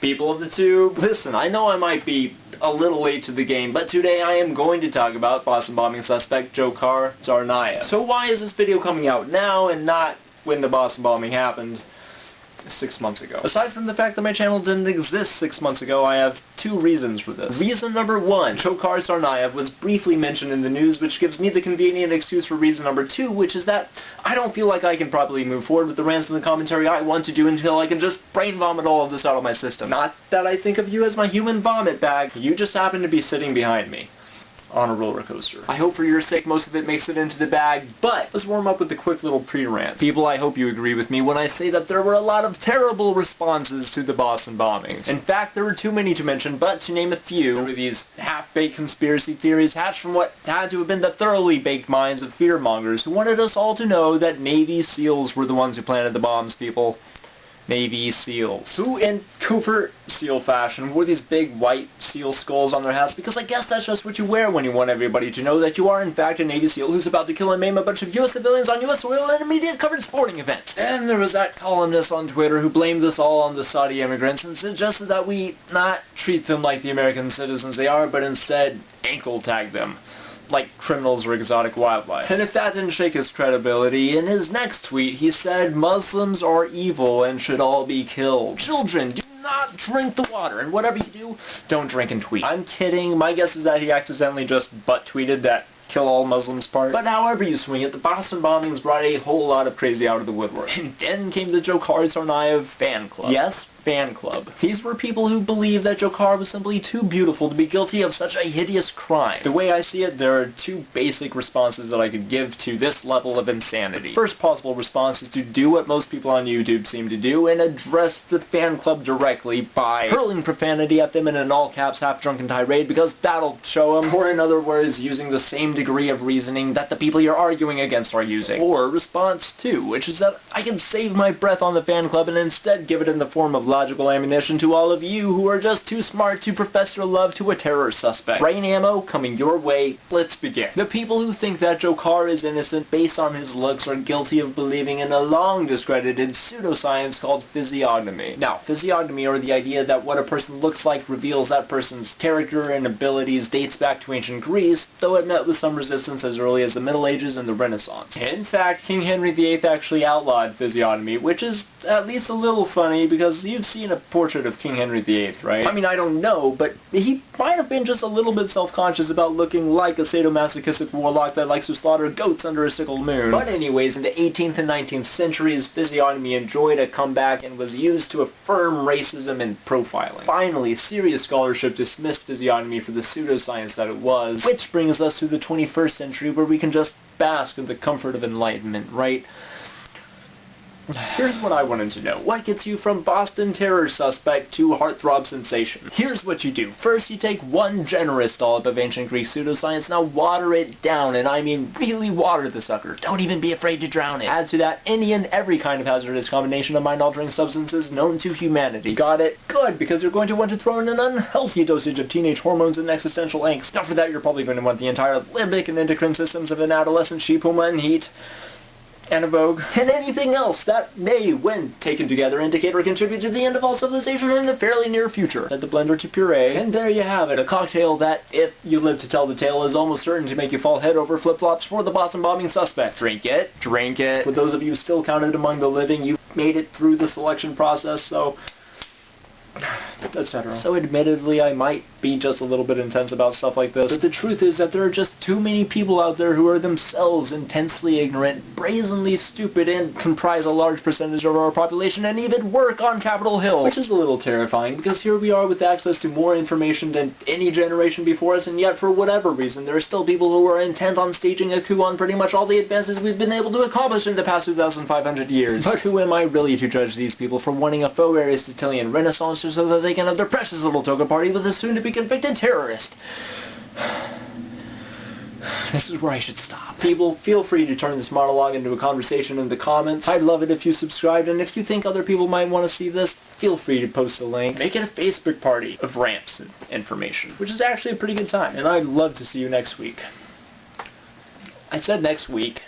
People of the tube, listen, I know I might be a little late to the game, but today I am going to talk about Boston bombing suspect Dzhokhar Tsarnaev. So why is this video coming out now and not when the Boston bombing happened 6 months ago? Aside from the fact that my channel didn't exist 6 months ago, I have two reasons for this. Reason number one, Dzhokhar Tsarnaev was briefly mentioned in the news, which gives me the convenient excuse for reason number two, which is that I don't feel like I can properly move forward with the rants and the commentary I want to do until I can just brain vomit all of this out of my system. Not that I think of you as my human vomit bag, you just happen to be sitting behind me on a roller coaster. I hope for your sake most of it makes it into the bag, but let's warm up with a quick little pre-rant. People, I hope you agree with me when I say that there were a lot of terrible responses to the Boston bombings. In fact, there were too many to mention, but to name a few, there were these half-baked conspiracy theories hatched from what had to have been the thoroughly baked minds of fearmongers who wanted us all to know that Navy SEALs were the ones who planted the bombs, people. Navy SEALs, who in covert SEAL fashion wore these big white SEAL skulls on their hats, because I guess that's just what you wear when you want everybody to know that you are in fact a Navy SEAL who's about to kill and maim a bunch of US civilians on US soil at a media-covered sporting event. And there was that columnist on Twitter who blamed this all on the Saudi immigrants and suggested that we not treat them like the American citizens they are, but instead ankle tag them like criminals or exotic wildlife. And if that didn't shake his credibility, in his next tweet he said Muslims are evil and should all be killed. Children, do not drink the water, and whatever you do, don't drink and tweet. I'm kidding, my guess is that he accidentally just butt-tweeted that kill all Muslims part. But however you swing it, the Boston bombings brought a whole lot of crazy out of the woodwork. And then came the Dzhokhar Tsarnaev fan club. Yes, fan club. These were people who believed that Dzhokhar was simply too beautiful to be guilty of such a hideous crime. The way I see it, there are two basic responses that I could give to this level of insanity. First possible response is to do what most people on YouTube seem to do and address the fan club directly by hurling profanity at them in an all-caps half-drunken tirade, because that'll show them. Or in other words, using the same degree of reasoning that the people you're arguing against are using. Or response two, which is that I can save my breath on the fan club and instead give it in the form of logical ammunition to all of you who are just too smart to profess your love to a terror suspect. Brain ammo coming your way. Let's begin. The people who think that Dzhokhar is innocent based on his looks are guilty of believing in a long discredited pseudoscience called physiognomy. Now, physiognomy, or the idea that what a person looks like reveals that person's character and abilities, dates back to ancient Greece, though it met with some resistance as early as the Middle Ages and the Renaissance. In fact, King Henry VIII actually outlawed physiognomy, which is at least a little funny because you've seen a portrait of King Henry VIII, right? I mean, I don't know, but he might have been just a little bit self-conscious about looking like a sadomasochistic warlock that likes to slaughter goats under a sickle moon. But anyways, in the 18th and 19th centuries, physiognomy enjoyed a comeback and was used to affirm racism and profiling. Finally, serious scholarship dismissed physiognomy for the pseudoscience that it was, which brings us to the 21st century where we can just bask in the comfort of enlightenment, right? Here's what I wanted to know. What gets you from Boston terror suspect to heartthrob sensation? Here's what you do. First, you take one generous dollop of ancient Greek pseudoscience, now water it down, and I mean really water the sucker. Don't even be afraid to drown it. Add to that any and every kind of hazardous combination of mind-altering substances known to humanity. Got it? Good, because you're going to want to throw in an unhealthy dosage of teenage hormones and existential angst. Now for that, you're probably going to want the entire limbic and endocrine systems of an adolescent sheep, puma, and heat, and a vogue, and anything else that may, when taken together, indicate or contribute to the end of all civilization in the fairly near future. Add the blender to puree, and there you have it, a cocktail that, if you live to tell the tale, is almost certain to make you fall head over flip-flops for the Boston bombing suspect. Drink it. Drink it. For those of you still counted among the living, you made it through the selection process, so etc. So admittedly, I might be just a little bit intense about stuff like this, but the truth is that there are just too many people out there who are themselves intensely ignorant, brazenly stupid, and comprise a large percentage of our population and even work on Capitol Hill, which is a little terrifying because here we are with access to more information than any generation before us, and yet for whatever reason there are still people who are intent on staging a coup on pretty much all the advances we've been able to accomplish in the past 2,500 years. But who am I really to judge these people for wanting a faux Aristotelian renaissance just so that they can have their precious little toga party with a soon-to-be convicted terrorist? This is where I should stop. People, feel free to turn this monologue into a conversation in the comments. I'd love it if you subscribed, and if you think other people might want to see this, feel free to post a link. Make it a Facebook party of rants and information, which is actually a pretty good time, and I'd love to see you next week. I said next week.